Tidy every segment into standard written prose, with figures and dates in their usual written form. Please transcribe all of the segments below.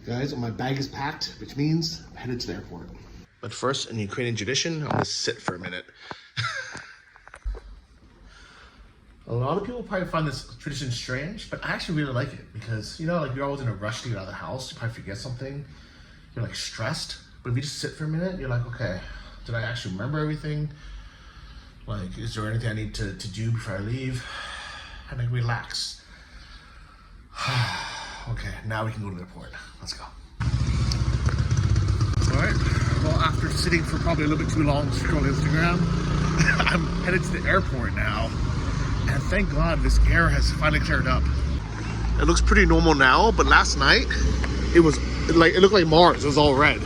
Guys, my bag is packed, which means I'm headed to the airport. But first, in Ukrainian tradition, I'm gonna sit for a minute. A lot of people probably find this tradition strange, but I actually really like it because, you know, like you're always in a rush to get out of the house. You probably forget something. You're like stressed. But if you just sit for a minute, you're like, okay, did I actually remember everything? Like, is there anything I need to do before I leave? And then relax. Okay, now we can go to the airport. Let's go. All right, well, after sitting for probably a little bit too long scrolling Instagram, I'm headed to the airport now. And thank God this air has finally cleared up. It looks pretty normal now, but last night, it looked like Mars. It was all red.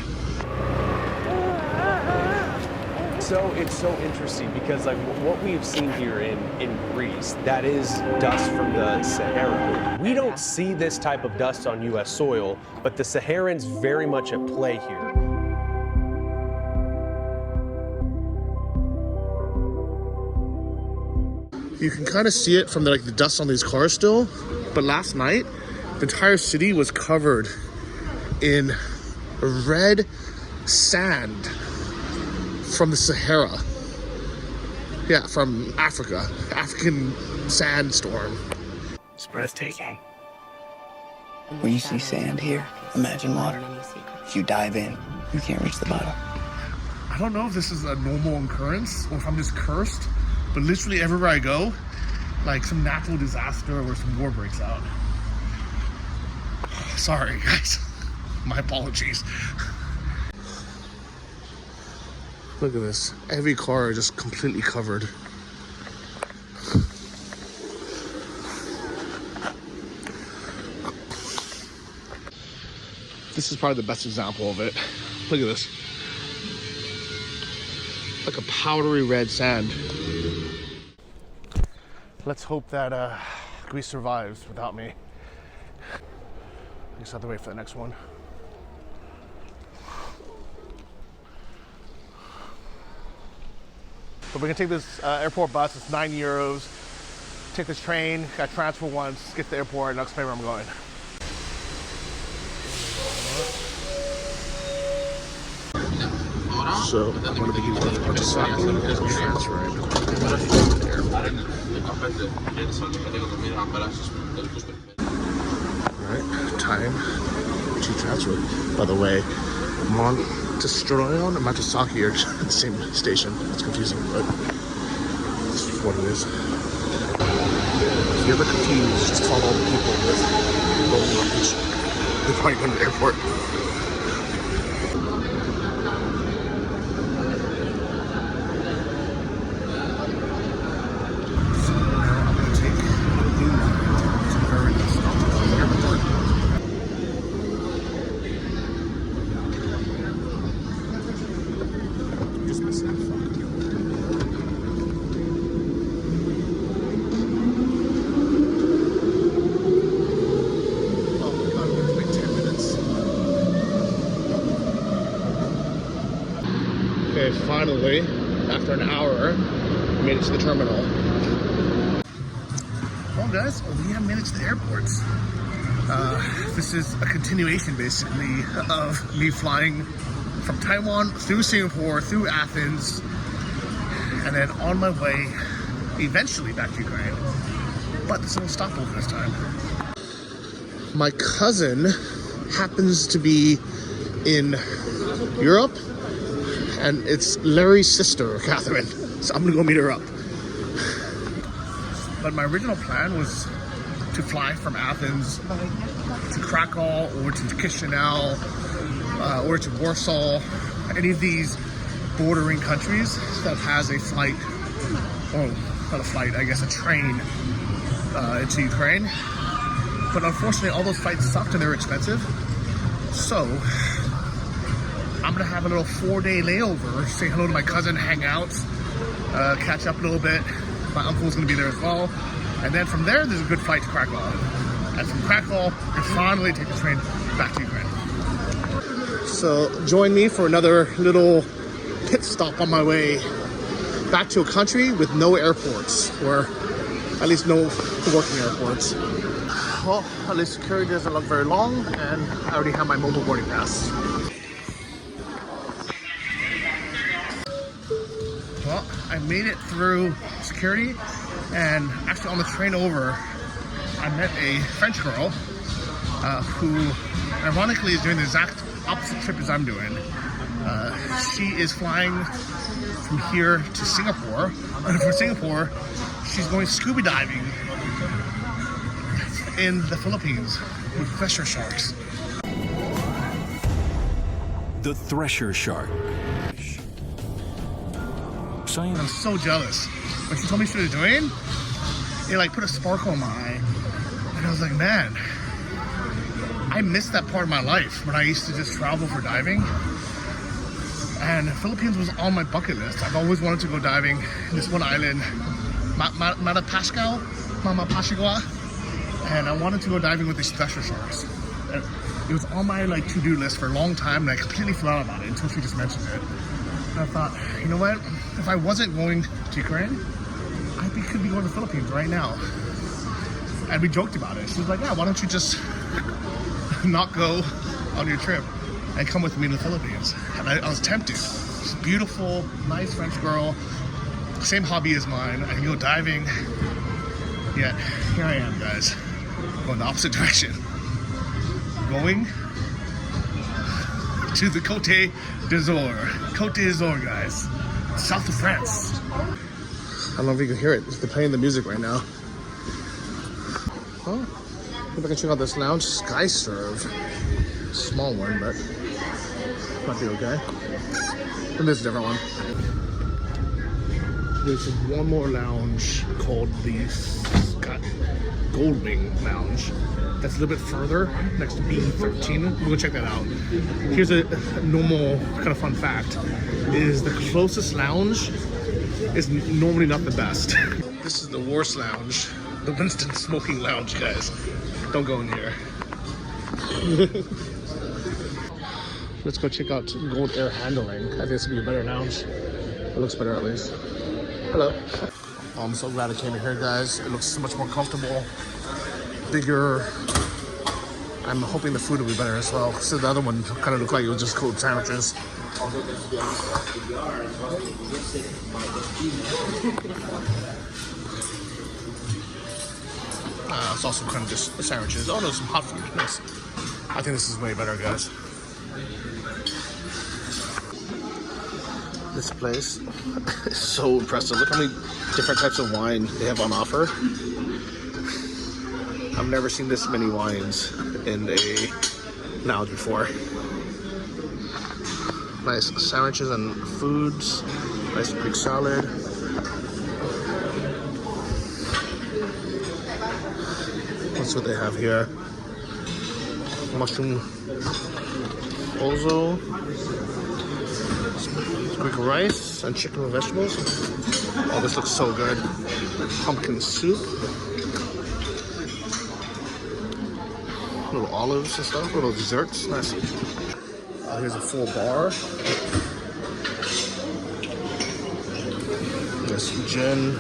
So it's so interesting because like what we've seen here in Greece, that is dust from the Sahara. We don't see this type of dust on US soil, but the Saharan's very much at play here. You can kind of see it from the dust on these cars still, but last night, the entire city was covered in red sand from the Sahara. Yeah, from Africa. African sandstorm. It's breathtaking. When you see sand here, imagine water. If you dive in, you can't reach the bottom. I don't know if this is a normal occurrence or if I'm just cursed, but literally everywhere I go, like some natural disaster or some war breaks out. Sorry, guys. My apologies. Look at this. Every car is just completely covered. This is probably the best example of it. Look at this. Like a powdery red sand. Let's hope that Greece survives without me. I just have to wait for the next one. But we're gonna take this airport bus, it's €9. Take this train, got transfer once, get to the airport, and I'll explain where I'm going. So I'm gonna be using the Artisaki as a transfer. Alright, time to transfer. By the way, Montestroyan and Matasaki are at the same station. It's confusing, but this is what it is. If you're ever confused, just follow the people with rolling luggage. They're probably going to the airport. So now I'm going to take a blue line to Paris to the airport. Just missing the fuck. Oh my god, it's like 10 minutes. Okay, finally, after an hour, we made it to the terminal. Well guys, we have made it to the airport. This is a continuation basically of me flying from Taiwan through Singapore, through Athens, and then on my way eventually back to Ukraine. But there's no stopover this time. My cousin happens to be in Europe, and it's Larry's sister, Katherine. So I'm gonna go meet her up. But my original plan was to fly from Athens to Krakow or to Chisinau or to Warsaw, any of these bordering countries that has a flight, or not a flight, I guess a train into Ukraine. But unfortunately all those flights sucked and they were expensive. So I'm gonna have a little 4-day layover, say hello to my cousin, hang out, catch up a little bit. My uncle's gonna be there as well. And then from there, there's a good flight to Krakow. And from Krakow, we finally take the train back to Ukraine. So join me for another little pit stop on my way back to a country with no airports, or at least no working airports. Well, at least security doesn't look very long, and I already have my mobile boarding pass. Well, I made it through security, and actually on the train over, I met a French girl who, ironically, is doing the exact opposite trip as I'm doing. She is flying from here to Singapore, and from Singapore, she's going scuba diving in the Philippines with thresher sharks. The thresher shark. I'm so jealous. When she told me she was doing, it like put a sparkle in my eye. And I was like, man, I missed that part of my life when I used to just travel for diving. And the Philippines was on my bucket list. I've always wanted to go diving in this one island, Mapascua, and I wanted to go diving with these thresher sharks. And it was on my like to-do list for a long time, and I completely forgot about it until she just mentioned it. And I thought, you know what? If I wasn't going to Ukraine, I could be going to the Philippines right now. And we joked about it. She was like, yeah, why don't you just not go on your trip and come with me to the Philippines? And I was tempted. She's a beautiful, nice French girl. Same hobby as mine. I can go diving. Yet, here I am, guys. Going the opposite direction. Going to the Côte d'Azur. Côte d'Azur, guys. South of France. I don't know if you can hear it. They're playing the music right now. Oh, maybe I can check out this lounge. Sky Serve. Small one, but might be okay. And this is a different one. There's one more lounge called the Goldwing Lounge. That's a little bit further, next to B13. We'll go check that out. Here's a normal kind of fun fact, is the closest lounge is normally not the best. This is the worst lounge, the Winston Smoking Lounge, guys. Don't go in here. Let's go check out Gold Air Handling. I think this would be a better lounge. It looks better at least. Hello. Oh, I'm so glad I came here, guys. It looks so much more comfortable, bigger. I'm hoping the food will be better as well. So the other one kind of looked like it was just cold sandwiches. It's also kind of just sandwiches. Oh no, some hot food. Nice. I think this is way better, guys. This place is so impressive. Look how many different types of wine they have on offer. I've never seen this many wines in a lounge before. Nice sandwiches and foods. Nice Greek salad. That's what they have here. Mushroom ozo. Greek rice and chicken and vegetables. Oh, this looks so good. Pumpkin soup. Little olives and stuff, little desserts. Nice. Here's a full bar. There's gin,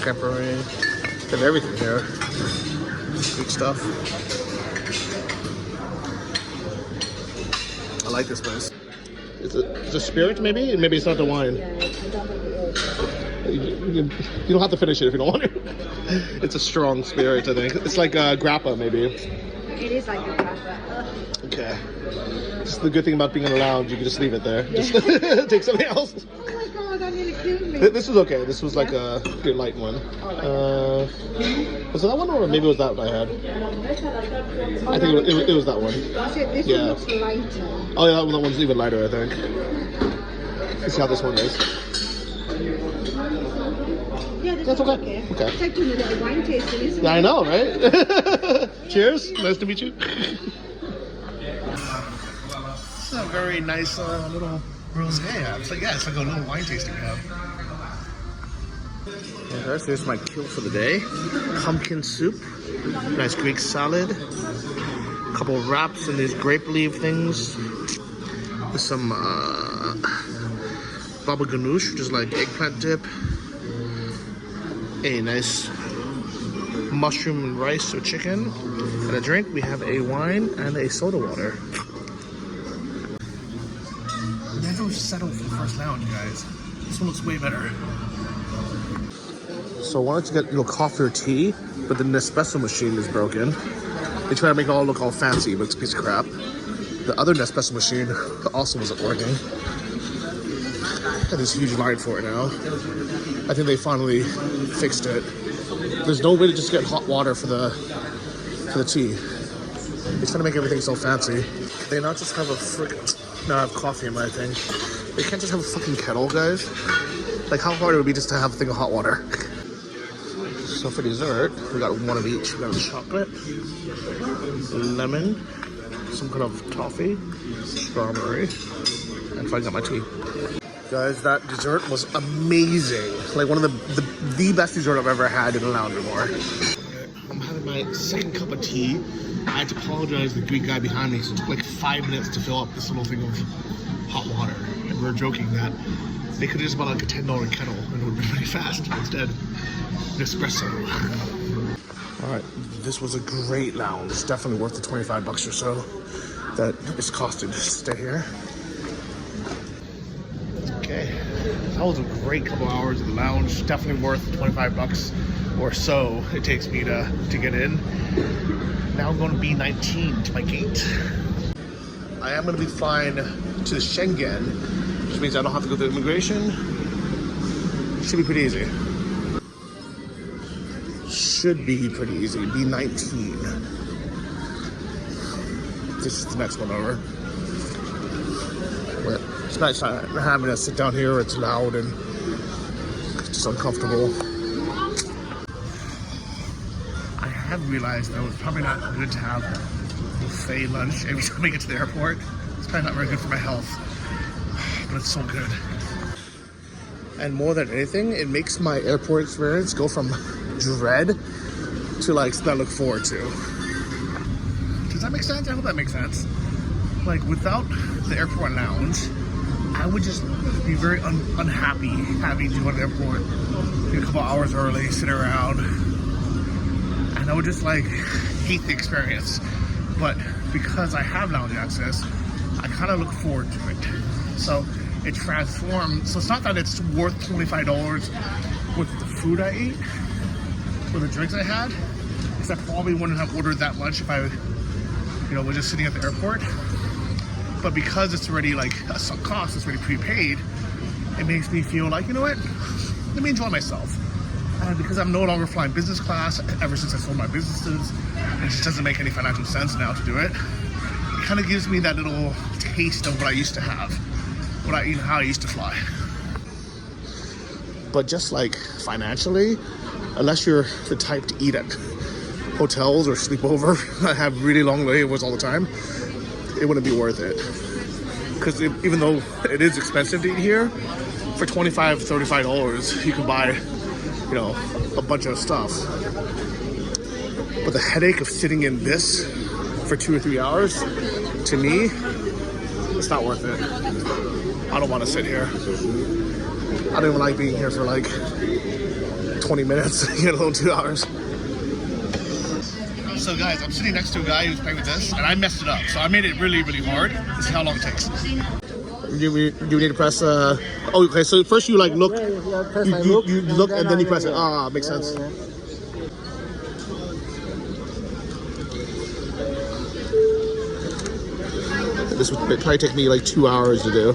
pepperoni. They have everything here. Greek stuff. I like this place. Is it a spirit, maybe? Maybe it's not the wine. You don't have to finish it if you don't want to. It's a strong spirit, I think. It's like grappa, maybe. It is like a grappa. Okay. Just the good thing about being in a lounge, you can just leave it there. Just take something else. Oh my god, that nearly killed me. This was okay. This was like a good light one. Was it that one, or maybe it was that one I had? I think it was that one. This one looks lighter. Oh yeah, that one's even lighter, I think. Let's see how this one is. Yeah, That's okay. Okay. It's like doing a little wine tasting, isn't it? I know, right? Cheers. Nice to meet you. It's a very nice little rosé. It's like, yeah, it's like a little wine tasting we have. Okay, so here's my kill for the day. Pumpkin soup, nice Greek salad, a couple of wraps and these grape leaf things, with some baba ganoush, which is like eggplant dip, a nice mushroom and rice or chicken. And a drink, we have a wine and a soda water. Never settled for the first lounge, guys. This one looks way better. So I wanted to get coffee or tea, but the Nespresso machine is broken. They try to make it all look all fancy, but it's a piece of crap. The other Nespresso machine also wasn't working. And there's a huge line for it now. I think they finally fixed it. There's no way to just get hot water for the tea. They're trying to make everything so fancy. They not just have a now I have coffee in my thing. They can't just have a fucking kettle, guys. Like, how hard it would be just to have a thing of hot water. So for dessert, we got one of each. We got chocolate, lemon, some kind of toffee, strawberry, and finally got my tea. Guys, that dessert was amazing. Like one of the best dessert I've ever had in a lounge before. I'm having my second cup of tea. I had to apologize to the Greek guy behind me, so it took like 5 minutes to fill up this little thing of hot water. And we were joking that they could have just bought like a $10 kettle and it would have been really fast. Instead, an espresso. Alright, this was a great lounge. It's definitely worth the $25 or so that it's costed to stay here. Okay, that was a great couple hours in the lounge. Definitely worth $25 or so it takes me to get in. Now I'm going to B19 to my gate. I am going to be flying to Schengen, which means I don't have to go through immigration. Should be pretty easy. Should be pretty easy. B19. This is the next one over. But it's nice not having to sit down here. It's loud and it's just uncomfortable. I have realized that it's probably not good to have buffet lunch every time I get to the airport. It's probably not very good for my health, but it's so good. And more than anything, it makes my airport experience go from dread to like something I look forward to. Does that make sense? I hope that makes sense. Like without the airport lounge, I would just be very unhappy having to go to the airport a couple hours early, sit around, and I would just like hate the experience. But because I have lounge access, I kind of look forward to it. So it transforms. So it's not that it's worth $25 with the food I ate or the drinks I had, because I probably wouldn't have ordered that much if I, was just sitting at the airport. But because it's already like a sunk cost, it's already prepaid, it makes me feel like, you know what, let me enjoy myself. And because I'm no longer flying business class, ever since I sold my businesses, it just doesn't make any financial sense now to do it. It kind of gives me that little taste of what I used to have, how I used to fly. But just like financially, unless you're the type to eat at hotels or sleep over, I have really long layovers all the time, it wouldn't be worth it. Because even though it is expensive to eat here, for $25, $35, you can buy, a bunch of stuff. But the headache of sitting in this for 2 or 3 hours, to me, it's not worth it. I don't want to sit here. I don't even like being here for like 20 minutes, let alone 2 hours. So guys, I'm sitting next to a guy who's playing with this, and I messed it up. So I made it really, really hard. This is how long it takes. You need to press, okay, so first you like look, you look and then you press it. Makes sense. This would probably take me like 2 hours to do.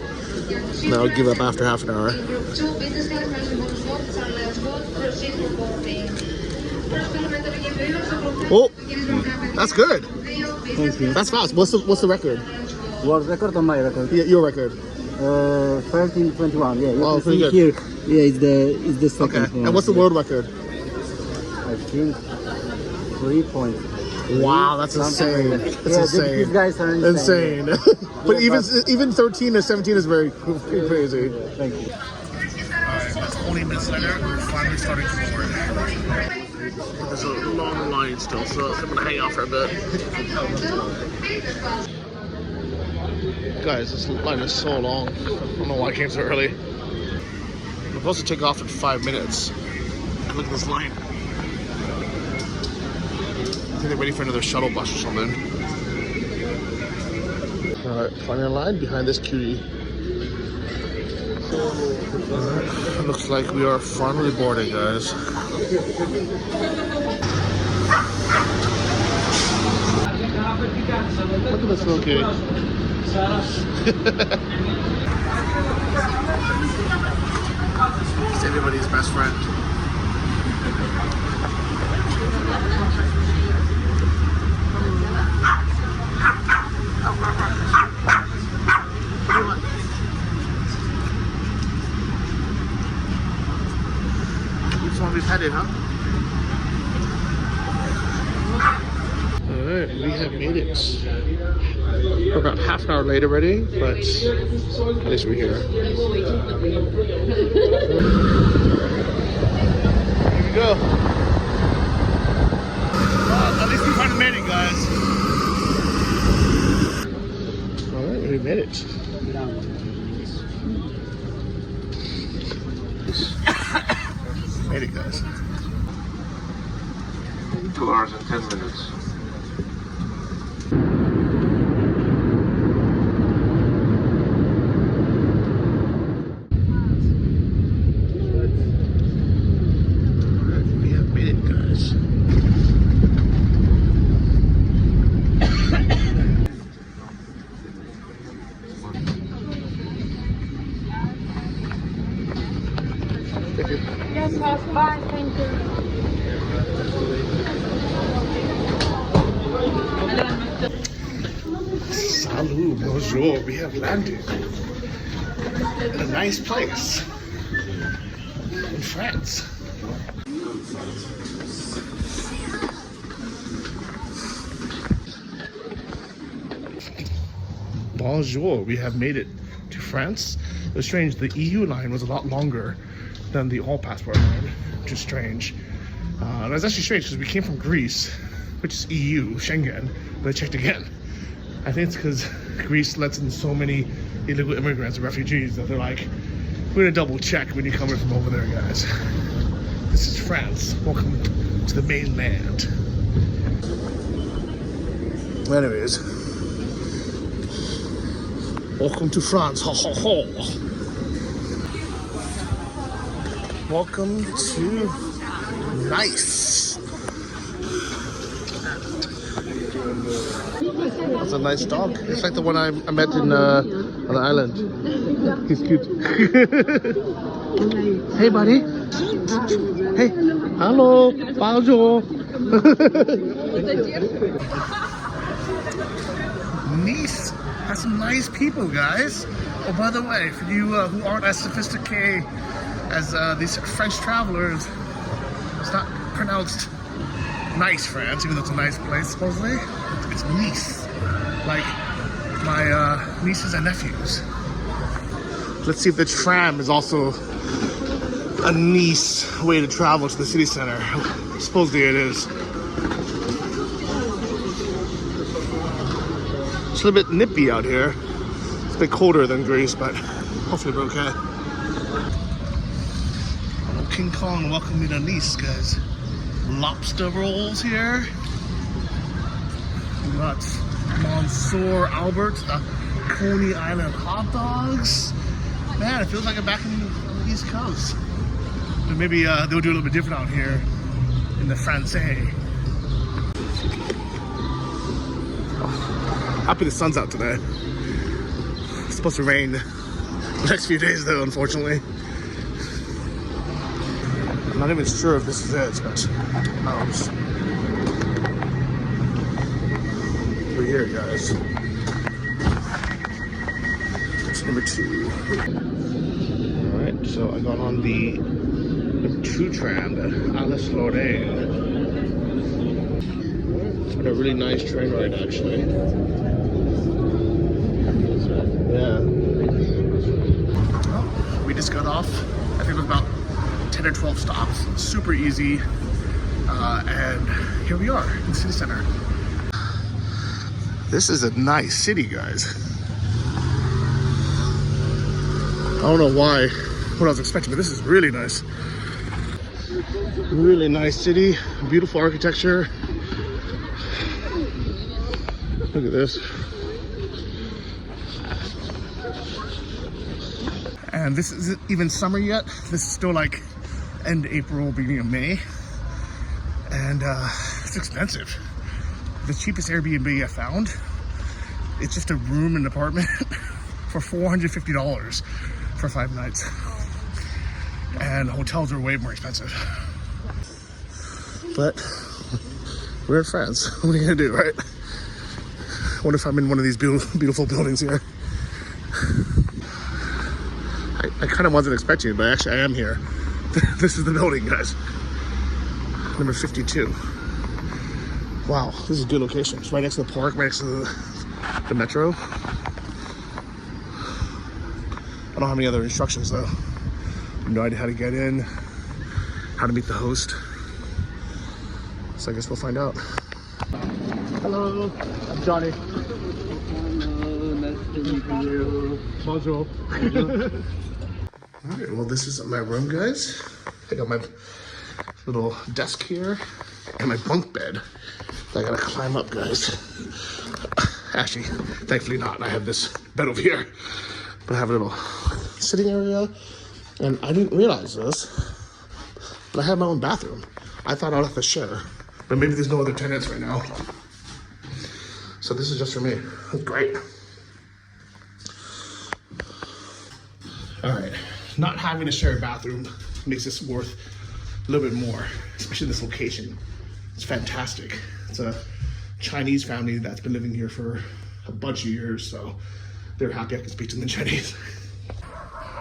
And I'll give up after half an hour. Oh, that's good. Thank you. That's fast. What's the record? World record or my record? Yeah, your record. 13:21. Yeah. You Oh, can pretty see good. here. Yeah, it's the second. Okay. one. And what's the world record? I think 3 points. Wow, that's insane. That's insane. These guys are insane. But even 13 or 17 is very crazy. Thank you. Alright, that's 20 minutes later. We're finally starting to board. There's a long line still, so I'm gonna hang out for a bit. Guys, this line is so long. I don't know why I came so early. I'm supposed to take off in 5 minutes. Look at this line. think they're waiting for another shuttle bus or something. Alright, finally in line behind this cutie. Alright, looks like we are finally boarding, guys. Look at this little kitty. It's everybody's best friend. Which one we've headed, huh? Alright, we have made it. We're about half an hour late already, but at least we're here. Here we go. At least we finally made it, guys. Alright, we made it. Made it, guys. 2 hours and 10 minutes. We have made it, guys. Yes, that's fine, thank you. Salut, bonjour. We have landed in a nice place in France. Bonjour, we have made it to France. It was strange, the EU line was a lot longer than the all passport line, which is strange. And it was actually strange because we came from Greece, which is EU, Schengen, but I checked again. I think it's because Greece lets in so many illegal immigrants and refugees that they're like, we're gonna double check when you come in from over there, guys. This is France. Welcome to the mainland. Anyways, welcome to France. Ho ho ho. Welcome to Nice. That's a nice dog. It's like the one I met in on the island. He's cute. Hey, buddy. Hey. Hello. Bonjour. Nice has some nice people, guys. Oh, by the way, for you who aren't as sophisticated as these French travelers, it's not pronounced Nice, France, even though it's a nice place, supposedly. It's Nice, like my nieces and nephews. Let's see if the tram is also a Nice way to travel to the city center. Supposedly it is. It's a little bit nippy out here. It's a bit colder than Greece, but hopefully we're okay. King Kong, welcome me to Nice, guys. Lobster rolls here. We got Monsieur Albert, Coney Island hot dogs. Man, it feels like I'm back in the East Coast. But maybe they'll do a little bit different out here in the Francais. Oh, happy the sun's out today. It's supposed to rain the next few days though, unfortunately. I'm not even sure if this is it, but we're here, guys. It's number 2. Alright, so I got on the 2 tram, the Alice Lorraine. It's been a really nice train ride, actually. Yeah. Well, we just got off. I think it was about 10 or 12 stops, super easy, and here we are in the city center. This is a nice city, guys. I don't know what I was expecting, but this is really nice. Really nice city, beautiful architecture. Look at this. And this isn't even summer yet. This is still like end April, beginning of May. And it's expensive. The cheapest Airbnb I found, it's just a room and apartment for $450 for 5 nights. And hotels are way more expensive. But we're in France. What are you gonna do, right? Wonder if I'm in one of these beautiful buildings here. I kind of wasn't expecting it, but actually I am here. This is the building, guys. Number 52. Wow, this is a good location. It's right next to the park, right next to the metro. I don't have any other instructions though. No idea how to get in, how to meet the host. So I guess we'll find out. Hello, I'm Johnny. Hello, nice to meet you. Bonjour. Alright, well this is my room, guys. I got my little desk here and my bunk bed. I gotta climb up, guys. Actually, thankfully not. I have this bed over here. But I have a little sitting area. And I didn't realize this, but I have my own bathroom. I thought I'd have to share, but maybe there's no other tenants right now. So this is just for me. That's great. All right, not having to share a bathroom makes this worth a little bit more, especially this location. It's fantastic. It's a Chinese family that's been living here for a bunch of years, so they're happy I can speak to them in Chinese.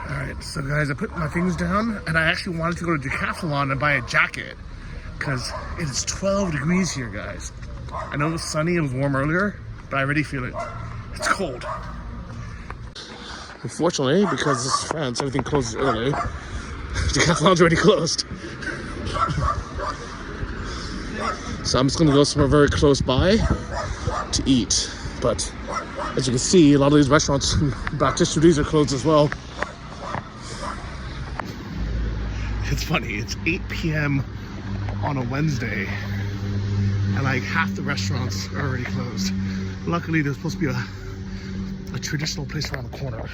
All right, so guys, I put my things down and I actually wanted to go to Decathlon and buy a jacket because it is 12 degrees here, guys. I know it was sunny, it was warm earlier, but I already feel it. It's cold. Unfortunately, because this is France, everything closes early. Decathlon's already closed. So I'm just gonna go somewhere very close by to eat. But as you can see, a lot of these restaurants and patisseries are closed as well. It's funny, it's 8 p.m. on a Wednesday and like half the restaurants are already closed. Luckily, there's supposed to be a traditional place around the corner.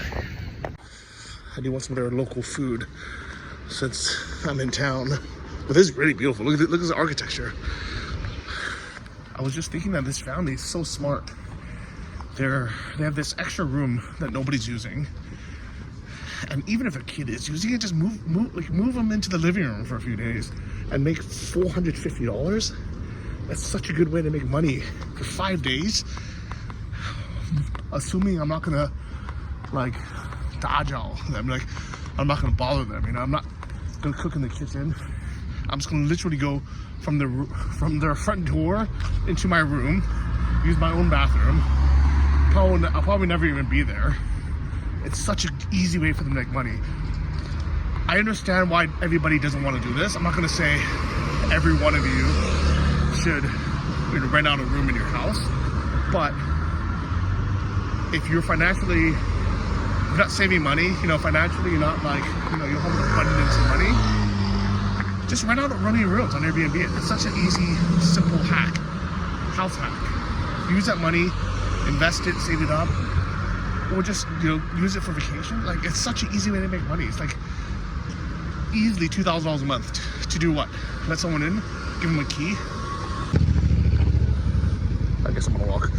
I do want some of their local food since I'm in town. But this is really beautiful. Look at the architecture. I was just thinking that this family is so smart. They have this extra room that nobody's using. And even if a kid is using it, just move them into the living room for a few days and make $450. That's such a good way to make money for 5 days. Assuming I'm not gonna like dodge all them, like I'm not gonna bother them. You know, I'm not gonna cook in the kitchen. I'm just gonna literally go from their front door into my room, use my own bathroom. I'll probably never even be there. It's such an easy way for them to make money. I understand why everybody doesn't want to do this. I'm not going to say every one of you should rent out a room in your house, but if you're financially, you're not saving money, financially you're not like, you don't have an abundance of money, just rent out running rooms on Airbnb. It's such an easy, simple hack, house hack. Use that money, invest it, save it up, or just use it for vacation. Like, it's such an easy way to make money. It's like easily $2,000 a month to do what? Let someone in, give them a key. I guess I'm gonna walk.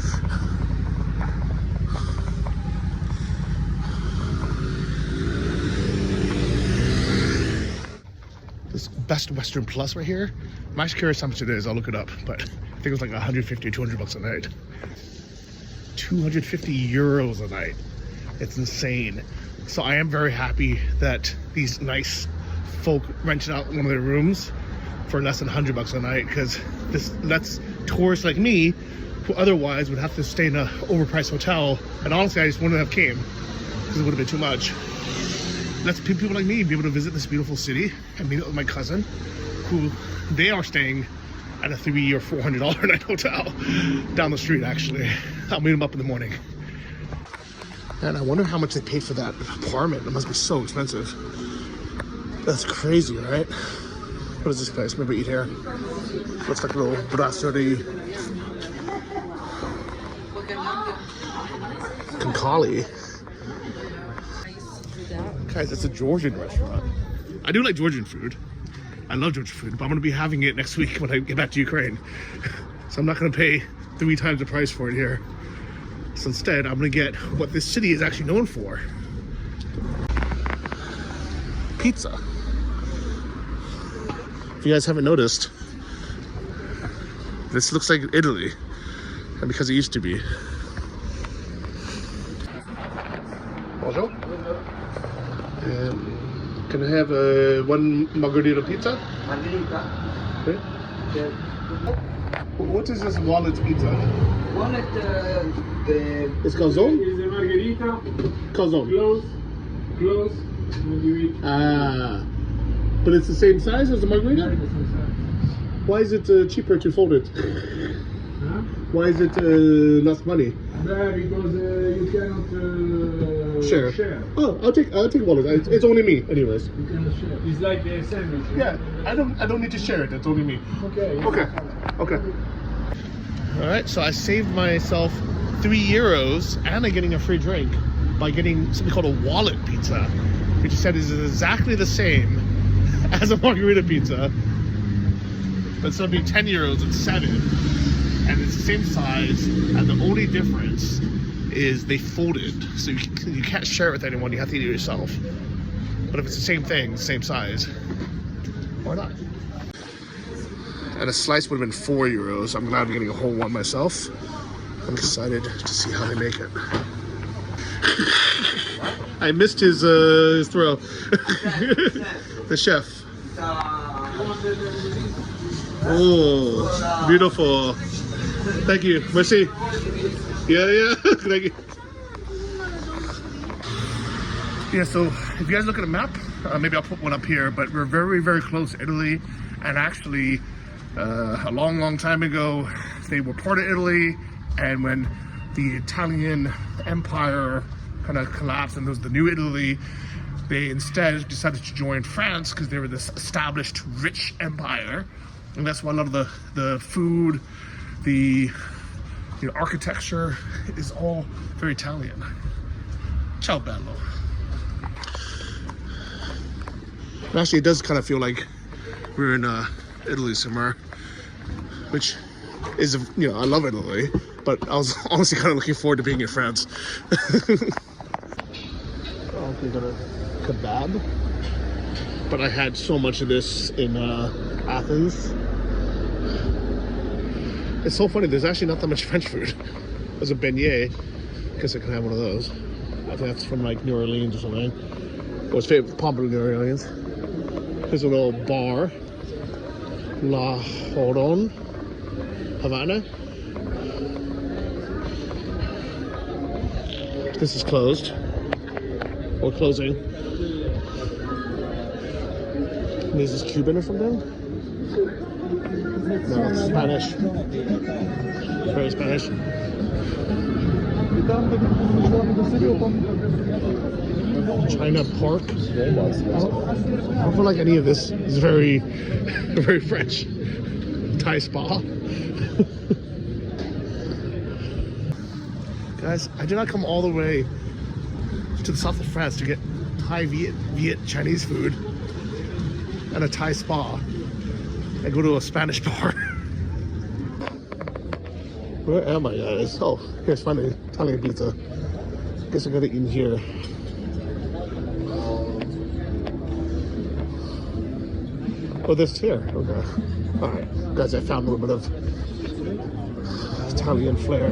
This Best Western Plus right here. I'm actually curious how much it is. I'll look it up, but I think it was like 150 or 200 bucks a night. 250 euros a night. It's insane. So I am very happy that these nice folk rented out one of their rooms for less than 100 bucks a night, because this lets tourists like me, who otherwise would have to stay in an overpriced hotel, and honestly I just wouldn't have came because it would have been too much. Lets people like me be able to visit this beautiful city and meet up with my cousin, who they are staying at a $300 or $400 a night hotel down the street. Actually, I'll meet them up in the morning. And I wonder how much they paid for that apartment. It must be so expensive. That's crazy, right? What is this place? Maybe eat here. Looks like a little brasserie. Kali. Guys, it's a Georgian restaurant. I do like Georgian food. I love Georgian food, but I'm gonna be having it next week when I get back to Ukraine. So I'm not gonna pay 3 times the price for it here. So instead, I'm gonna get what this city is actually known for. Pizza. If you guys haven't noticed, this looks like Italy, and because it used to be. Bonjour. Can I have one margarita pizza? Margherita. Okay. What is this wallet pizza? Wallet, It's calzone? is a margherita. Calzone. Close. Margherita. Ah. But it's the same size as the margarita? Why is it cheaper to fold it? Huh? Why is it less money? Because you cannot Share. Oh, I'll take wallet. It's only me, anyways. You cannot share. It's like a sandwich. Yeah, I don't need to share it. It's only me. Okay. Okay. All right, so I saved myself €3 and I'm getting a free drink by getting something called a wallet pizza, which you said is exactly the same as a margarita pizza, but instead of being €10, it's 7, and it's the same size, and the only difference is they folded, so you can't share it with anyone. You have to eat it yourself. But if it's the same thing, same size, why not? And a slice would have been €4. I'm glad I'm getting a whole one myself. I'm excited to see how they make it. I missed his throw. The chef. Oh, beautiful. Thank you. Merci. Yeah. Thank you. Yeah, so if you guys look at a map, maybe I'll put one up here, but we're very, very close to Italy. And actually, a long time ago, they were part of Italy. And when the Italian Empire kind of collapsed and there was the new Italy, they instead decided to join France because they were this established rich empire. And that's why a lot of the food, the architecture is all very Italian. Ciao bello. And actually, it does kind of feel like we're in Italy somewhere, which is, I love Italy, but I was honestly kind of looking forward to being in France. We got a kebab, but I had so much of this in Athens. It's so funny, there's actually not that much French food. There's a beignet, I guess I can have one of those. I think that's from like New Orleans or something. Or it's popular in New Orleans. There's a little bar, La Horon, Havana. This is closed. Or closing. This is Cuban or something? No, it's Spanish. Very Spanish. China Park. I don't feel like any of this is very, very French. Thai spa. Guys, I did not come all the way to the south of France to get Thai Viet Chinese food and a Thai spa and go to a Spanish bar. Where am I, guys? Oh, here's finally Italian pizza. Guess I gotta eat in here. Oh, this here. Okay. Alright. Guys, I found a little bit of Italian flair.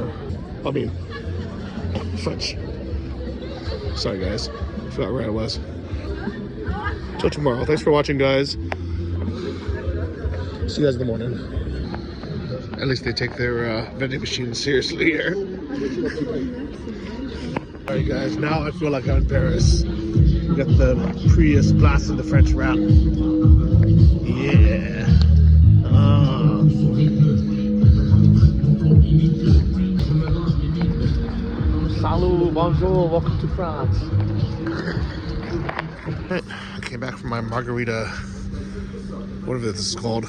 I mean, French. Sorry, guys. Forgot where I was. Till tomorrow. Thanks for watching, guys. See you guys in the morning. At least they take their vending machine seriously here. Alright, guys. Now I feel like I'm in Paris. We got the Prius blasting the French rap. Yeah. Salut, bonjour, welcome to France. I came back from my margarita, whatever this is called,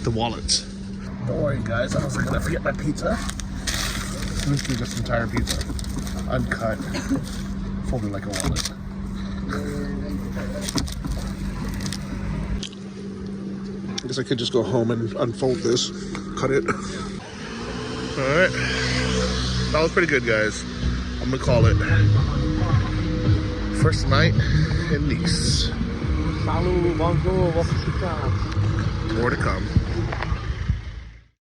the wallet. Don't worry, guys, I was gonna forget my pizza. This is just entire pizza. uncut, folded like a wallet. I guess I could just go home and unfold this, cut it. All right, that was pretty good, guys. I'm gonna call it first night in Nice. Salut, bonjour, More to come.